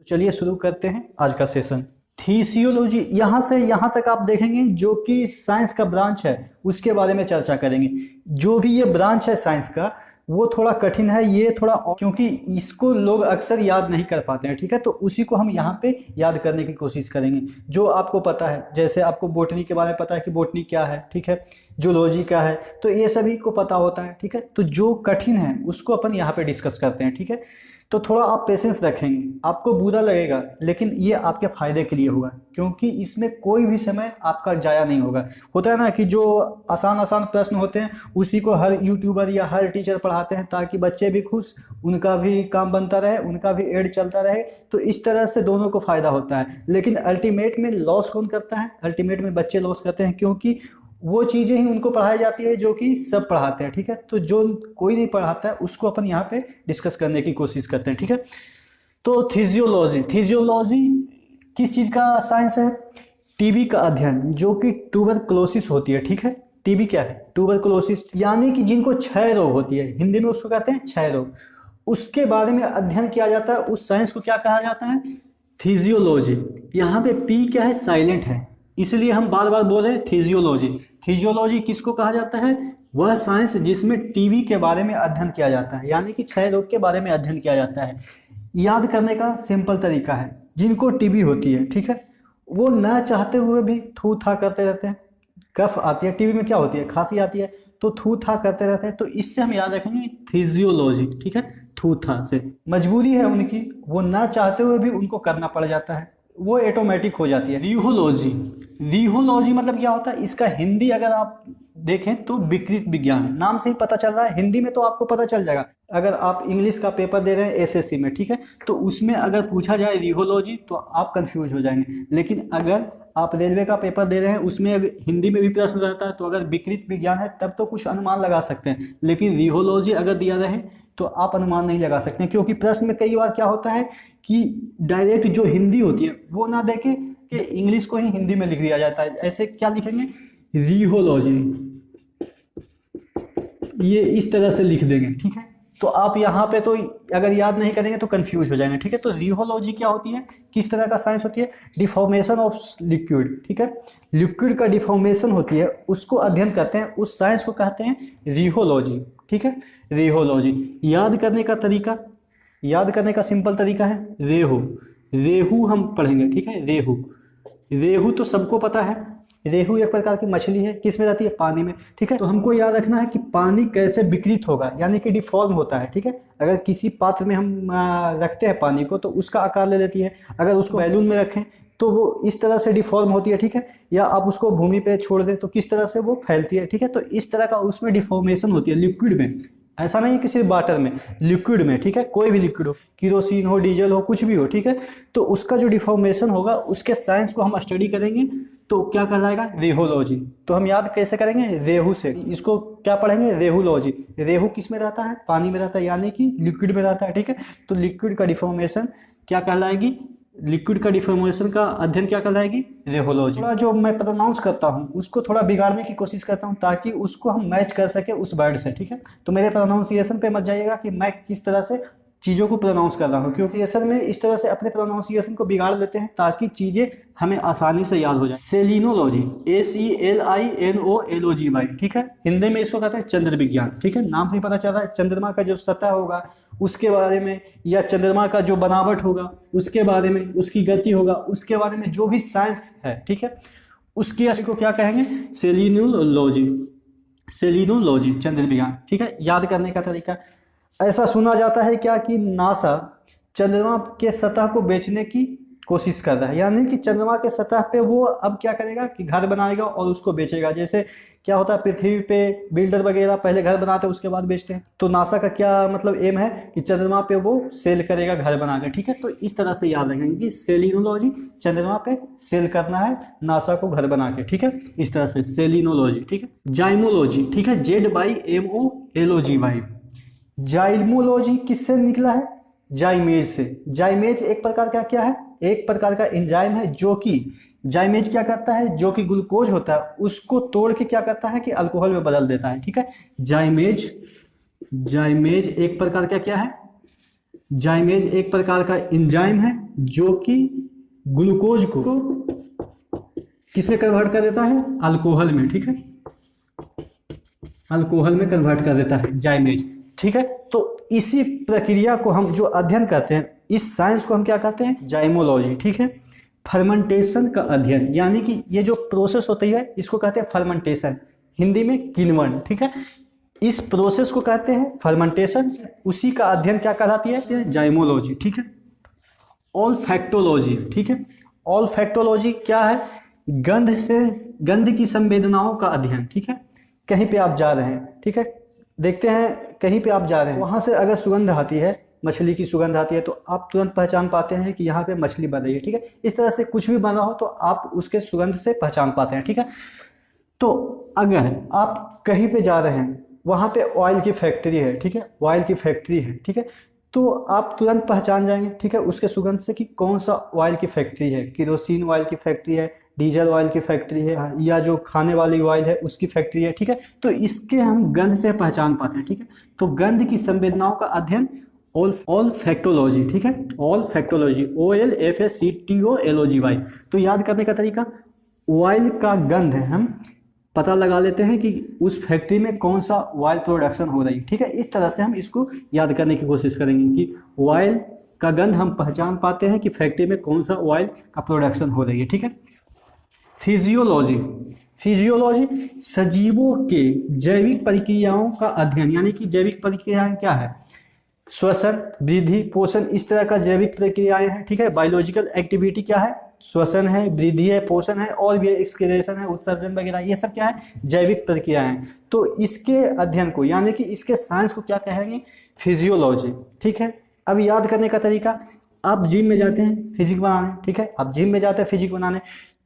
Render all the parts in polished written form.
चलिए शुरू करते हैं आज का सेशन। थिसियोलॉजी, यहाँ से यहाँ तक आप देखेंगे जो कि साइंस का ब्रांच है उसके बारे में चर्चा करेंगे। जो भी ये ब्रांच है साइंस का वो थोड़ा कठिन है, ये थोड़ा क्योंकि इसको लोग अक्सर याद नहीं कर पाते हैं, ठीक है। तो उसी को हम यहाँ पे याद करने की कोशिश करेंगे। जो आपको पता है, जैसे आपको बोटनी के बारे में पता है कि बोटनी क्या है, ठीक है, जूलॉजी क्या है, तो ये सभी को पता होता है, ठीक है। तो जो कठिन है उसको अपन यहाँ पे डिस्कस करते हैं, ठीक है। तो थोड़ा आप पेशेंस रखेंगे, आपको बुरा लगेगा लेकिन ये आपके फायदे के लिए होगा, क्योंकि इसमें कोई भी समय आपका जाया नहीं होगा। होता है ना कि जो आसान आसान प्रश्न होते हैं उसी को हर यूट्यूबर या हर टीचर पढ़ाते हैं ताकि बच्चे भी खुश, उनका भी काम बनता रहे, उनका भी एड चलता रहे। तो इस तरह से दोनों को फायदा होता है। लेकिन अल्टीमेट में लॉस कौन करता है? अल्टीमेट में बच्चे लॉस करते हैं, क्योंकि वो चीज़ें ही उनको पढ़ाई जाती है जो कि सब पढ़ाते हैं, ठीक है। तो जो कोई नहीं पढ़ाता है उसको अपन यहाँ पे डिस्कस करने की कोशिश करते हैं, ठीक है। तो थिसियोलॉजी, थिसियोलॉजी किस चीज़ का साइंस है? टीबी का अध्ययन, जो कि ट्यूबरक्लोसिस होती है, ठीक है। टीबी क्या है? ट्यूबरक्लोसिस, यानी कि जिनको क्षय रोग होती है, हिंदी में उसको कहते हैं क्षय रोग, उसके बारे में अध्ययन किया जाता है। उस साइंस को क्या कहा जाता है? थिसियोलॉजी। यहाँ पे पी क्या है? साइलेंट है, इसलिए हम बार बार बोल रहे हैं थिसियोलॉजी। थिसियोलॉजी किसको कहा जाता है? वह साइंस जिसमें टीबी के बारे में अध्ययन किया जाता है, यानी कि क्षय रोग के बारे में अध्ययन किया जाता है। याद करने का सिंपल तरीका है, जिनको टीबी होती है, ठीक है, वो ना चाहते हुए भी थू था करते रहते हैं। कफ आती है, टीबी में क्या होती है? खांसी आती है, तो थू था करते रहते हैं। तो इससे हम याद रखेंगे थिसियोलॉजी, ठीक है। थू था से मजबूरी है उनकी, वो ना चाहते हुए भी उनको करना पड़ जाता है, वो ऑटोमेटिक हो जाती है। रिहोलॉजी, रिहोलॉजी मतलब क्या होता है? इसका हिंदी अगर आप देखें तो विकृत विज्ञान, नाम से ही पता चल रहा है। हिंदी में तो आपको पता चल जाएगा, अगर आप इंग्लिश का पेपर दे रहे हैं एसएससी में, ठीक है, तो उसमें अगर पूछा जाए रिहोलॉजी तो आप कंफ्यूज हो जाएंगे। लेकिन अगर आप रेलवे का पेपर दे रहे हैं उसमें अगर हिंदी में भी प्रश्न रहता है तो अगर विकृत विज्ञान है तब तो कुछ अनुमान लगा सकते हैं, लेकिन रिहोलॉजी अगर दिया रहे तो आप अनुमान नहीं लगा सकते, क्योंकि प्रश्न में कई बार क्या होता है कि डायरेक्ट जो हिंदी होती है वो ना देके कि इंग्लिश को ही हिंदी में लिख दिया जाता है। ऐसे क्या लिखेंगे? रिहोलॉजी, ये इस तरह से लिख देंगे, ठीक है। तो आप यहाँ पे तो अगर याद नहीं करेंगे तो कंफ्यूज हो जाएंगे, ठीक है। तो रिहोलॉजी क्या होती है, किस तरह का साइंस होती है? डिफॉर्मेशन ऑफ लिक्विड, ठीक है। लिक्विड का डिफॉर्मेशन होती है, उसको अध्ययन करते हैं, उस साइंस को कहते हैं रिहोलॉजी, ठीक है। रिहोलॉजी। याद करने का तरीका, याद करने का सिंपल तरीका है रेहू। रेहू हम पढ़ेंगे, ठीक है। रेहू, रेहू तो सबको पता है, रेहू एक प्रकार की मछली है, किस में रहती है? पानी में, ठीक है। तो हमको याद रखना है कि पानी कैसे विकृत होगा, यानी कि डिफॉर्म होता है, ठीक है। अगर किसी पात्र में हम रखते हैं पानी को तो उसका आकार ले लेती है, अगर उसको बैलून में रखें तो वो इस तरह से डिफॉर्म होती है, ठीक है। या आप उसको भूमि पे छोड़ दें तो किस तरह से वो फैलती है, ठीक है। तो इस तरह का उसमें डिफॉर्मेशन होती है लिक्विड में, ऐसा नहीं कि सिर्फ वाटर में, लिक्विड में, ठीक है। कोई भी लिक्विड हो, किरोसिन हो, डीजल हो, कुछ भी हो, ठीक है। तो उसका जो डिफॉर्मेशन होगा उसके साइंस को हम स्टडी करेंगे तो क्या कहलाएगा? रेहोलॉजी। तो हम याद कैसे करेंगे? रेहू से। इसको क्या पढ़ेंगे? रेहूलॉजी। रेहू किस में रहता है? पानी में रहता है, यानी कि लिक्विड में रहता है, ठीक है। तो लिक्विड का डिफॉर्मेशन क्या कहलाएगी? लिक्विड का डिफॉर्मेशन का अध्ययन क्या कहलाएगी? रेहोलॉजी। थोड़ा जो मैं प्रोनाउंस करता हूँ उसको थोड़ा बिगाड़ने की कोशिश करता हूँ ताकि उसको हम मैच कर सके उस वर्ड से, ठीक है। तो मेरे प्रोनाउंसिएशन पे मत जाइएगा कि मैं किस तरह से चीज़ों को प्रोनाउंस कर रहा हूँ, क्योंकि असल में इस तरह से अपने प्रोनाउंसिएशन को बिगाड़ लेते हैं ताकि चीज़ें हमें आसानी से याद हो जाए। सेलिनोलॉजी, SELINOLOGY, ठीक है। हिंदी में इसको कहते हैं चंद्र विज्ञान, ठीक है। नाम से ही पता चल रहा है चंद्रमा का जो सतह होगा उसके बारे में, या चंद्रमा का जो बनावट होगा उसके बारे में, उसकी गति होगा उसके बारे में, जो भी साइंस है, ठीक है, उसकी को क्या कहेंगे? सेलिनोलॉजी। सेलिनोलॉजी, चंद्र विज्ञान, ठीक है। याद करने का तरीका, ऐसा सुना जाता है क्या कि नासा चंद्रमा के सतह को बेचने की कोशिश कर रहा है, यानी कि चंद्रमा के सतह पे वो अब क्या करेगा कि घर बनाएगा और उसको बेचेगा। जैसे क्या होता है पृथ्वी पे बिल्डर वगैरह पहले घर बनाते हैं उसके बाद बेचते हैं, तो नासा का क्या मतलब एम है कि चंद्रमा पे वो सेल करेगा घर बनाकर, ठीक है। तो इस तरह से याद रखेंगे कि सेलिनोलॉजी, चंद्रमा पे सेल करना है नासा को घर बना के, ठीक है। इस तरह से सेलिनोलॉजी, ठीक है। जाइमोलॉजी, ठीक है, ZYMOLOGY। जाइमोलॉजी किससे निकला है? जाइमेज से। जाइमेज एक प्रकार का क्या है? एक प्रकार का एंजाइम है जो कि जाइमेज क्या करता है? जो कि ग्लूकोज होता है उसको तोड़ के क्या करता है कि अल्कोहल में बदल देता है, ठीक है। जाइमेज, जाइमेज एक प्रकार का क्या है? जाइमेज एक प्रकार का एंजाइम है जो कि ग्लूकोज को किसमें कन्वर्ट कर देता है, अल्कोहल में, ठीक है, अल्कोहल में कन्वर्ट कर देता है जाइमेज, ठीक है। तो इसी प्रक्रिया को हम जो अध्ययन करते हैं, इस साइंस को हम क्या कहते हैं, जाइमोलॉजी, ठीक है। फर्मेंटेशन का अध्ययन, यानी कि ये जो प्रोसेस होती है इसको कहते हैं फर्मेंटेशन, हिंदी में किण्वन, ठीक है। इस प्रोसेस को कहते हैं फर्मेंटेशन, उसी का अध्ययन क्या कहलाती है, जाइमोलॉजी, ठीक है। ऑल्फैक्टोलॉजी, ठीक है। ऑल्फैक्टोलॉजी क्या है, गंध की संवेदनाओं का अध्ययन, ठीक है। कहीं पे आप जा रहे हैं, ठीक है, देखते हैं कहीं पे आप जा रहे हैं, वहां से अगर सुगंध आती है, मछली की सुगंध आती है, तो आप तुरंत पहचान पाते हैं कि यहाँ पे मछली बन रही है, ठीक है। इस तरह से कुछ भी बना हो तो आप उसके सुगंध से पहचान पाते हैं, ठीक है। तो अगर आप कहीं पे जा रहे हैं, वहां पे ऑयल की फैक्ट्री है, ठीक है, ऑयल की फैक्ट्री है, ठीक है, तो आप तुरंत पहचान जाएंगे, ठीक है, उसके सुगंध से कि कौन सा ऑयल की फैक्ट्री है, केरोसिन ऑयल की फैक्ट्री है, डीजल ऑयल की फैक्ट्री है, या जो खाने वाली ऑयल है उसकी फैक्ट्री है, ठीक है। तो इसके हम गंध से पहचान पाते हैं, ठीक है। तो गंध की संवेदनाओं का अध्ययन ऑल्फैक्टोलॉजी, ठीक है, ऑल्फैक्टोलॉजी, OLFACTOLOGY। तो याद करने का तरीका, ऑयल का गंध है, हम पता लगा लेते हैं कि उस फैक्ट्री में कौन सा ऑयल प्रोडक्शन हो रही है, ठीक है। इस तरह से हम इसको याद करने की कोशिश करेंगे कि ऑयल का गंध हम पहचान पाते हैं कि फैक्ट्री में कौन सा ऑयल का प्रोडक्शन हो रही है, ठीक है। फिजियोलॉजी, फिजियोलॉजी सजीवों के जैविक प्रक्रियाओं का अध्ययन, यानी कि जैविक प्रक्रियाएं क्या है, श्वसन, वृद्धि, पोषण, इस तरह का जैविक प्रक्रियाएं हैं, ठीक है। बायोलॉजिकल एक्टिविटी क्या है, श्वसन है, वृद्धि है, पोषण है, और भी एक्सक्रीशन है, उत्सर्जन वगैरह, ये सब क्या है, जैविक प्रक्रियाएं हैं। तो इसके अध्ययन को, यानी कि इसके साइंस को क्या कहेंगे, फिजियोलॉजी, ठीक है। अब याद करने का तरीका, आप जिम में जाते हैं फिजिक्स बनाने, ठीक है, आप जिम में जाते हैं फिजिक्स बनाने,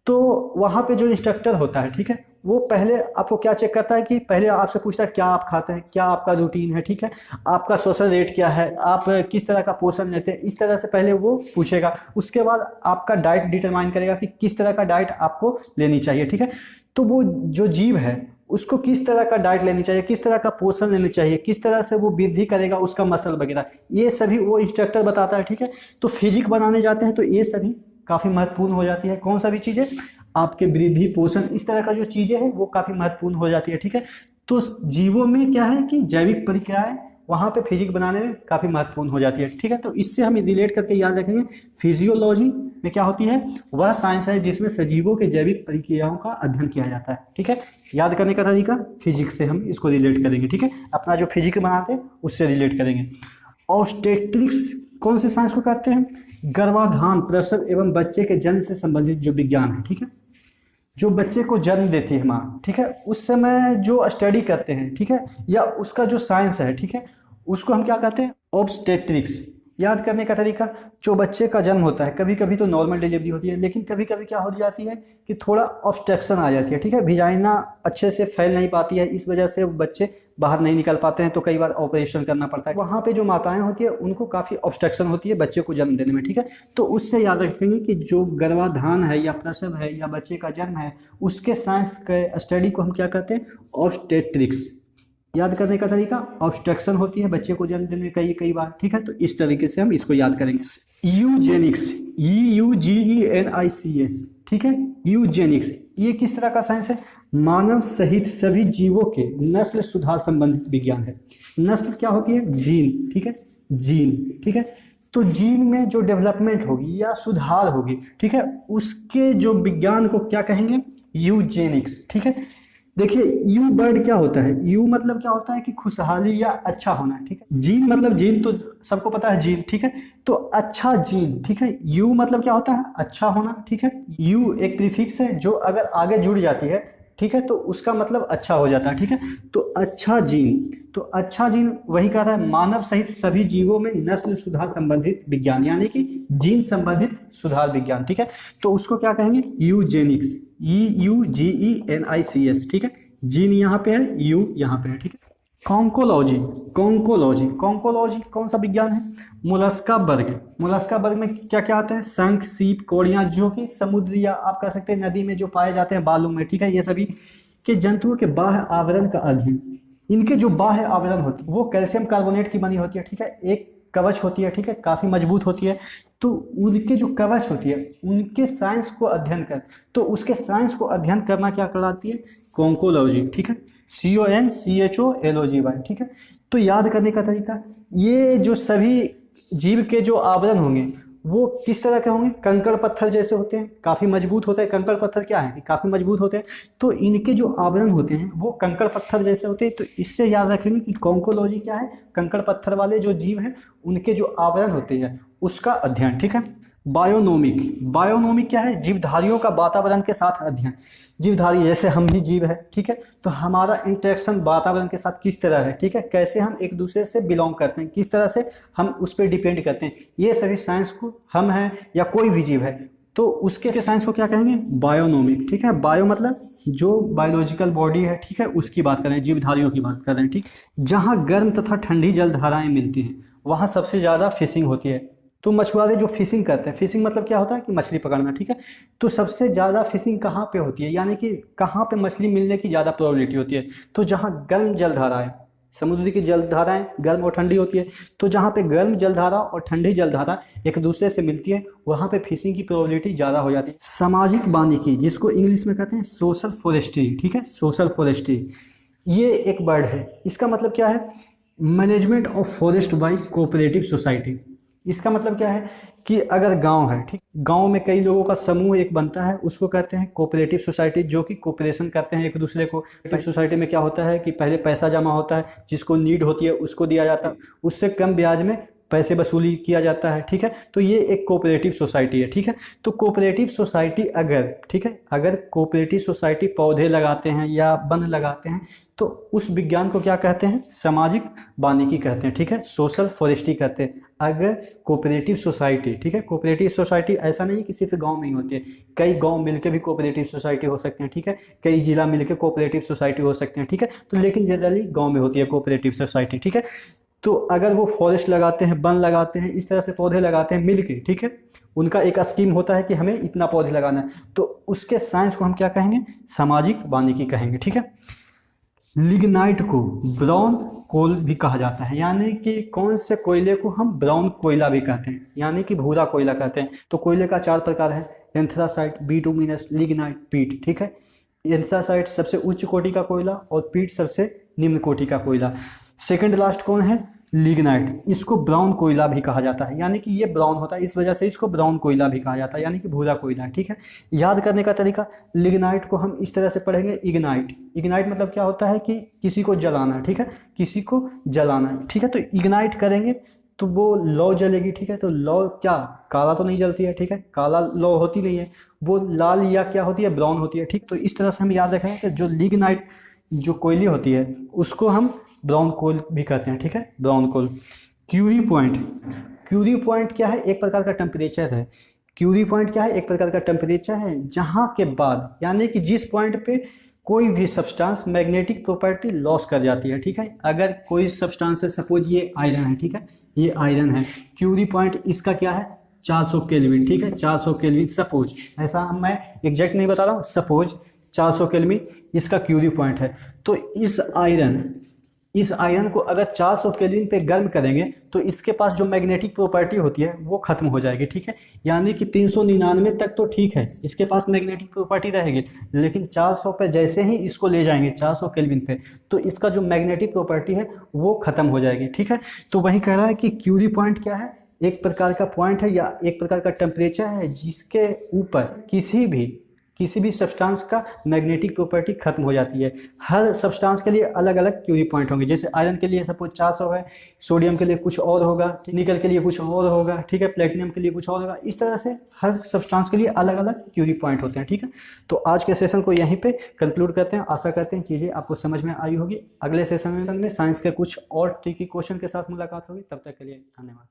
तो वहाँ पे जो इंस्ट्रक्टर होता है, ठीक है, वो पहले आपको क्या चेक करता है कि पहले आपसे पूछता है क्या आप खाते हैं, क्या आपका रूटीन है, ठीक है, आपका श्वसन रेट क्या है, आप किस तरह का पोषण लेते हैं, इस तरह से पहले वो पूछेगा। उसके बाद आपका डाइट डिटरमाइन करेगा कि किस तरह का डाइट आपको लेनी चाहिए, ठीक है। तो वो जो जीव है उसको किस तरह का डाइट लेनी चाहिए, किस तरह का पोषण लेना चाहिए, किस तरह से वो वृद्धि करेगा उसका मसल वगैरह, ये सभी वो इंस्ट्रक्टर बताता है, ठीक है। तो फिजिक्स बनाने जाते हैं तो ये सभी काफ़ी महत्वपूर्ण हो जाती है। कौन सा भी चीज़ें, आपके वृद्धि, पोषण, इस तरह का जो चीज़ें हैं वो काफ़ी महत्वपूर्ण हो जाती है, ठीक है। तो जीवों में क्या है कि जैविक प्रक्रियाएं वहाँ पे फिजिक्स बनाने में काफ़ी महत्वपूर्ण हो जाती है, ठीक है। तो इससे हम रिलेट करके याद रखेंगे, फिजियोलॉजी में क्या होती है, वह साइंस है जिसमें सजीवों के जैविक प्रक्रियाओं का अध्ययन किया जाता है, ठीक है। याद करने का तरीका, फिजिक्स से हम इसको रिलेट करेंगे, ठीक है, अपना जो फिजिक्स बनाते हैं उससे रिलेट करेंगे। ऑब्स्टेट्रिक्स कौन से साइंस को कहते हैं, गर्भाधान, प्रसव एवं बच्चे के जन्म से संबंधित जो विज्ञान है, ठीक है, जो बच्चे को जन्म देती है माँ, ठीक है, उस समय जो स्टडी करते हैं, ठीक है, या उसका जो साइंस है, ठीक है, उसको हम क्या कहते हैं, ऑब्स्टेट्रिक्स। याद करने का तरीका, जो बच्चे का जन्म होता है, कभी कभी तो नॉर्मल डिलीवरी होती है, लेकिन कभी कभी क्या हो जाती है कि थोड़ा ऑब्स्ट्रक्शन आ जाती है, ठीक है, विजाइना अच्छे से फैल नहीं पाती है, इस वजह से बच्चे बाहर नहीं निकल पाते हैं, तो कई बार ऑपरेशन करना पड़ता है। वहाँ पे जो माताएं होती है उनको काफ़ी ऑब्स्ट्रक्शन होती है बच्चे को जन्म देने में, ठीक है। तो उससे याद रखेंगे कि जो गर्भाधान है या प्रसव है या बच्चे का जन्म है, उसके साइंस के स्टडी को हम क्या कहते हैं, ऑब्स्टेट्रिक्स। याद करने का तरीका, ऑब्स्ट्रक्शन होती है बच्चे को जन्म देने में कई बार, ठीक है। तो इस तरीके से हम इसको याद करेंगे। यूजेनिक्स, EUGENICS, ठीक है, यूजेनिक्स, ये किस तरह का साइंस है, मानव सहित सभी जीवों के नस्ल सुधार संबंधित विज्ञान है। नस्ल क्या होती है, जीन, ठीक है, जीन, ठीक है। तो जीन में जो डेवलपमेंट होगी या सुधार होगी, ठीक है, उसके जो विज्ञान को क्या कहेंगे, यूजेनिक्स, ठीक है। देखिए, यू वर्ड क्या होता है, यू मतलब क्या होता है कि खुशहाली या अच्छा होना, ठीक है। जीन मतलब जीन तो सबको पता है, जीन, ठीक है, तो अच्छा जीन, ठीक है। यू मतलब क्या होता है, अच्छा होना, ठीक है। यू एक प्रीफिक्स है जो अगर आगे जुड़ जाती है, ठीक है, तो उसका मतलब अच्छा हो जाता है, ठीक है। तो अच्छा जीन, तो अच्छा जीन वही कह रहा है, मानव सहित सभी जीवों में नस्ल सुधार संबंधित विज्ञान, यानी कि जीन संबंधित सुधार विज्ञान, ठीक है। तो उसको क्या कहेंगे, यूजेनिक्स, EUGENICS, ठीक है। जीन यहाँ पे है, यू यहाँ पे है, ठीक है। कॉन्कोलॉजी, कॉन्कोलॉजी, कॉन्कोलॉजी कौन सा विज्ञान है, मोलस्का वर्ग। मोलस्का वर्ग में क्या क्या आता है, शंख, सीप, कौड़ियाँ, जो कि समुद्र या आप कह सकते हैं नदी में जो पाए जाते हैं बालू में, ठीक है। ये सभी के जंतुओं के बाह्य आवरण का अध्ययन, इनके जो बाह्य आवरण होती है वो कैल्शियम कार्बोनेट की बनी होती है, ठीक है। एक कवच होती है, ठीक है, काफ़ी मजबूत होती है। तो उनके जो कवच होती है उनके साइंस को अध्ययन कर, तो उसके साइंस को अध्ययन करना क्या कहलाती है? कॉन्कोलॉजी, ठीक है, CONCHOLOGY, ठीक है। तो याद करने का तरीका, ये जो सभी जीव के जो आवरण होंगे वो किस तरह के होंगे? कंकड़ पत्थर जैसे होते हैं, काफ़ी मजबूत होते हैं। कंकड़ पत्थर क्या है? काफ़ी मजबूत होते हैं। तो इनके जो आवरण होते हैं वो कंकड़ पत्थर जैसे होते हैं। तो इससे याद रखेंगे कि कॉन्कोलॉजी क्या है? कंकड़ पत्थर वाले जो जीव हैं उनके जो आवरण होते हैं उसका अध्ययन, ठीक है। बायोनोमिक क्या है? जीवधारियों का वातावरण के साथ अध्ययन। जीवधारी जैसे हम भी जीव है, ठीक है, तो हमारा इंटरेक्शन वातावरण के साथ किस तरह है, ठीक है, कैसे हम एक दूसरे से बिलोंग करते हैं, किस तरह से हम उस पर डिपेंड करते हैं, ये सभी साइंस को हम हैं या कोई भी जीव है तो उसके साइंस को क्या कहेंगे? बायोनोमिक, ठीक है। बायो मतलब जो बायोलॉजिकल बॉडी है, ठीक है, उसकी बात कर रहे हैं, जीवधारियों की बात कर रहे हैं, ठीक। जहाँ गर्म तथा ठंडी जलधाराएं मिलती हैं वहाँ सबसे ज़्यादा फिशिंग होती है। तो मछुआरे जो फिशिंग करते हैं, फिशिंग मतलब क्या होता है कि मछली पकड़ना, ठीक है। तो सबसे ज़्यादा फिशिंग कहाँ पे होती है, यानी कि कहाँ पे मछली मिलने की ज़्यादा प्रोबेबिलिटी होती है? तो जहाँ गर्म जलधाराएं, समुद्र की जलधाराएं गर्म और ठंडी होती है, तो जहाँ पे गर्म जलधारा और ठंडी जलधारा एक दूसरे से मिलती है वहाँ पे फिशिंग की प्रोबेबिलिटी ज़्यादा हो जाती है। सामाजिक वानिकी, जिसको इंग्लिश में कहते हैं सोशल फॉरेस्ट्री, ठीक है, सोशल फॉरेस्ट्री, ये एक वर्ड है। इसका मतलब क्या है? Management of forest by cooperative society. इसका मतलब क्या है कि अगर गांव है, ठीक, गांव में कई लोगों का समूह एक बनता है, उसको कहते हैं कोऑपरेटिव सोसाइटी, जो कि कोऑपरेशन करते हैं एक दूसरे को। सोसाइटी में क्या होता है कि पहले पैसा जमा होता है, जिसको नीड होती है उसको दिया जाता है, उससे कम ब्याज में पैसे वसूली किया जाता है, ठीक है। तो ये एक कोऑपरेटिव सोसाइटी है, ठीक है। तो कोऑपरेटिव सोसाइटी अगर, ठीक है, अगर कोऑपरेटिव सोसाइटी पौधे लगाते हैं या वन लगाते हैं तो उस विज्ञान को क्या कहते हैं? सामाजिक वानिकी कहते हैं, ठीक है, सोशल फॉरेस्ट्री कहते हैं। अगर कोऑपरेटिव सोसाइटी, ठीक है, कोऑपरेटिव सोसाइटी ऐसा नहीं कि सिर्फ गांव में ही होती है, कई गांव मिलकर भी कोऑपरेटिव सोसाइटी हो सकते हैं, ठीक है, कई जिला मिलकर कोऑपरेटिव सोसाइटी हो सकते हैं, ठीक है। तो लेकिन जनरली गांव में होती है कोऑपरेटिव सोसाइटी, ठीक है। तो अगर वो फॉरेस्ट लगाते हैं, वन लगाते हैं, इस तरह से पौधे लगाते हैं मिलके, ठीक है, उनका एक स्कीम होता है कि हमें इतना पौधे लगाना है, तो उसके साइंस को हम क्या कहेंगे? सामाजिक वानिकी कहेंगे, ठीक है। लिग्नाइट को ब्राउन कोल भी कहा जाता है, यानी कि कौन से कोयले को हम ब्राउन कोयला भी कहते हैं, यानी कि भूरा कोयला कहते हैं। तो कोयले का 4 प्रकार है, एंथ्रासाइट, बिटुमिनस, लिग्नाइट, पीट, ठीक है। एंथ्रासाइट सबसे उच्च कोटि का कोयला और पीट सबसे निम्न कोटि का कोयला। सेकंड लास्ट कौन है? लिग्नाइट। इसको ब्राउन कोयला भी कहा जाता है, यानी कि ये ब्राउन होता है, इस वजह से इसको ब्राउन कोयला भी कहा जाता है, यानी कि भूरा कोयला, ठीक है। याद करने का तरीका, लिग्नाइट को हम इस तरह से पढ़ेंगे, इग्नाइट। इग्नाइट मतलब क्या होता है कि किसी को जलाना, ठीक है, किसी को जलाना, ठीक है। तो इग्नाइट करेंगे तो वो लौ जलेगी, ठीक है। तो लौ क्या काला तो नहीं जलती है, ठीक है, काला लौ होती नहीं है, वो लाल या क्या होती है? ब्राउन होती है, ठीक। तो इस तरह से हम याद रखेंगे कि जो लिग्नाइट जो कोयली होती है उसको हम ब्राउन कोल भी कहते हैं, ठीक है, ब्राउन कोल। क्यूरी पॉइंट, क्यूरी पॉइंट क्या है? एक प्रकार का टेम्परेचर है। क्यूरी पॉइंट क्या है? एक प्रकार का टेम्परेचर है जहाँ के बाद, यानी कि जिस पॉइंट पे कोई भी सब्सटेंस मैग्नेटिक प्रॉपर्टी लॉस कर जाती है, ठीक है। अगर कोई सब्सटेंस है, सपोज ये आयरन है, ठीक है, ये आयरन है, क्यूरी पॉइंट इसका क्या है? 400 केल्विन, ठीक है, 400 केल्विन। सपोज, ऐसा मैं एग्जैक्ट नहीं बता रहा हूँ, सपोज 400 केल्विन इसका क्यूरी पॉइंट है। तो इस आयरन को अगर 400 केल्विन पे गर्म करेंगे तो इसके पास जो मैग्नेटिक प्रॉपर्टी होती है वो खत्म हो जाएगी, ठीक है। यानी कि 399 तक तो ठीक है, इसके पास मैग्नेटिक प्रॉपर्टी रहेगी, लेकिन 400 पे जैसे ही इसको ले जाएंगे 400 केल्विन पे, तो इसका जो मैग्नेटिक प्रॉपर्टी है वो खत्म हो जाएगी, ठीक है। तो वही कह रहा है कि क्यूरी पॉइंट क्या है? एक प्रकार का पॉइंट है या एक प्रकार का टेम्परेचर है जिसके ऊपर किसी भी सब्सटेंस का मैग्नेटिक प्रॉपर्टी खत्म हो जाती है। हर सब्सटेंस के लिए अलग अलग क्यूरी पॉइंट होंगे, जैसे आयरन के लिए सपोज 400 है, सोडियम के लिए कुछ और होगा, निकल के लिए कुछ और होगा, ठीक है, प्लेटिनम के लिए कुछ और होगा। इस तरह से हर सब्सटेंस के लिए अलग अलग क्यूरी पॉइंट होते हैं, ठीक है। तो आज के सेशन को यहीं पे कंक्लूड करते हैं। आशा करते हैं चीज़ें आपको समझ में आई होगी। अगले सेशन में साइंस के कुछ और ट्रिकी क्वेश्चन के साथ मुलाकात होगी। तब तक के लिए धन्यवाद।